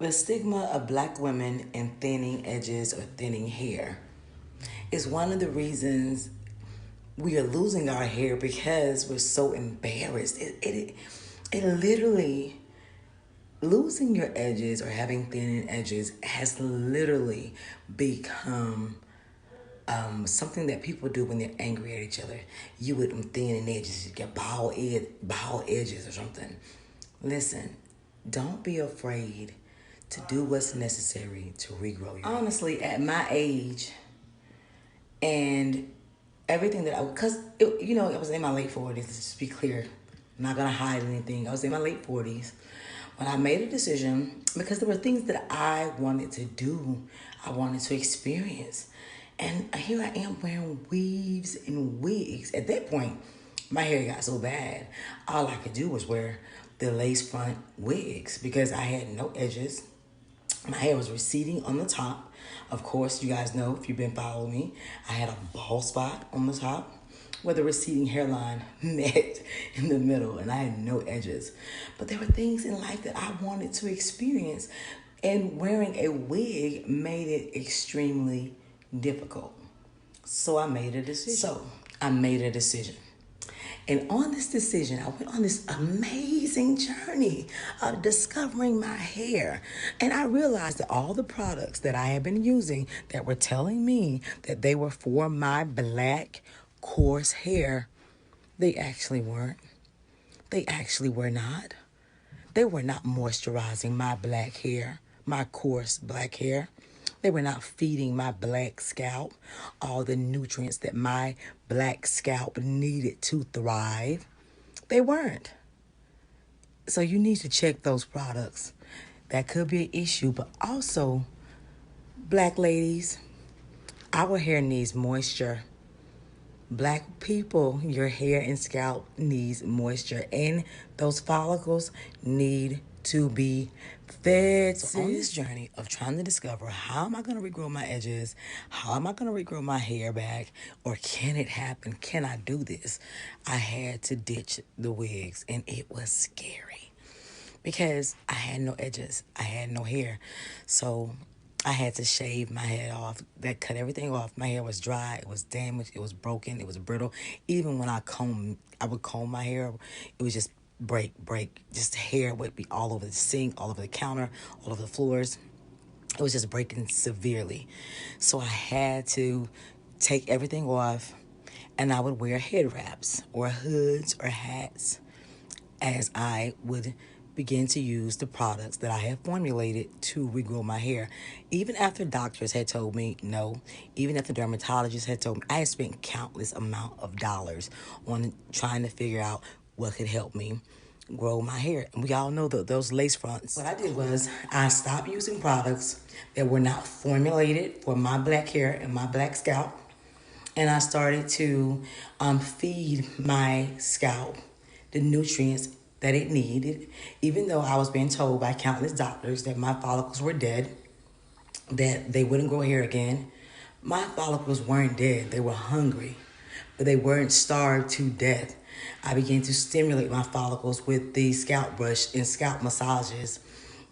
The stigma of black women and thinning edges or thinning hair is one of the reasons we are losing our hair because we're so embarrassed. It literally, losing your edges or having thinning edges has literally become something that people do when they're angry at each other. You with them thinning edges, you get bald edges or something. Listen, don't be afraid to do what's necessary to regrow your hair. Honestly, at my age and everything that because I was in my late 40s, let's just be clear. I'm not gonna hide anything. I was in my late 40s when I made a decision because there were things that I wanted to do, I wanted to experience. And here I am wearing weaves and wigs. At that point, my hair got so bad, all I could do was wear the lace front wigs because I had no edges. My hair was receding on the top. Of course, you guys know if you've been following me, I had a bald spot on the top where the receding hairline met in the middle, and I had no edges. But there were things in life that I wanted to experience, and wearing a wig made it extremely difficult. So I made a decision. And on this decision, I went on this amazing journey of discovering my hair. And I realized that all the products that I had been using that were telling me that they were for my black, coarse hair, they actually weren't. They actually were not. They were not moisturizing my black hair, my coarse black hair. They were not feeding my black scalp all the nutrients that my black scalp needed to thrive. They weren't. So you need to check those products. That could be an issue, but also, black ladies, our hair needs moisture. Black people, your hair and scalp needs moisture, and those follicles need to be fed. So on this journey of trying to discover how am I going to regrow my edges, how am I going to regrow my hair back, or can it happen? Can I do this? I had to ditch the wigs, and it was scary because I had no edges, I had no hair, so I had to shave my head off. That cut everything off. My hair was dry. It was damaged. It was broken. It was brittle. Even when I would comb my hair, it was just break. Just hair would be all over the sink, all over the counter, all over the floors. It was just breaking severely. So I had to take everything off, and I would wear head wraps or hoods or hats as I would begin to use the products that I have formulated to regrow my hair. Even after doctors had told me no, even after dermatologists had told me, I had spent countless amount of dollars on trying to figure out what could help me grow my hair. And we all know those lace fronts. What I did was I stopped using products that were not formulated for my black hair and my black scalp. And I started to feed my scalp the nutrients that it needed, even though I was being told by countless doctors that my follicles were dead, that they wouldn't grow hair again. My follicles weren't dead. They were hungry, but they weren't starved to death. I began to stimulate my follicles with the scalp brush and scalp massages,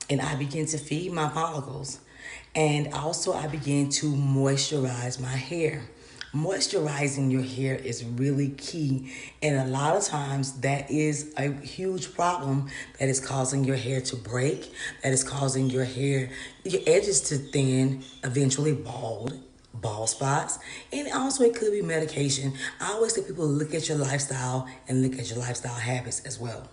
and I began to feed my follicles. And also I began to moisturize my hair. Moisturizing your hair is really key, and a lot of times that is a huge problem that is causing your hair to break, that is causing your edges to thin, eventually bald spots, and also it could be medication. I always tell people look at your lifestyle and look at your lifestyle habits as well.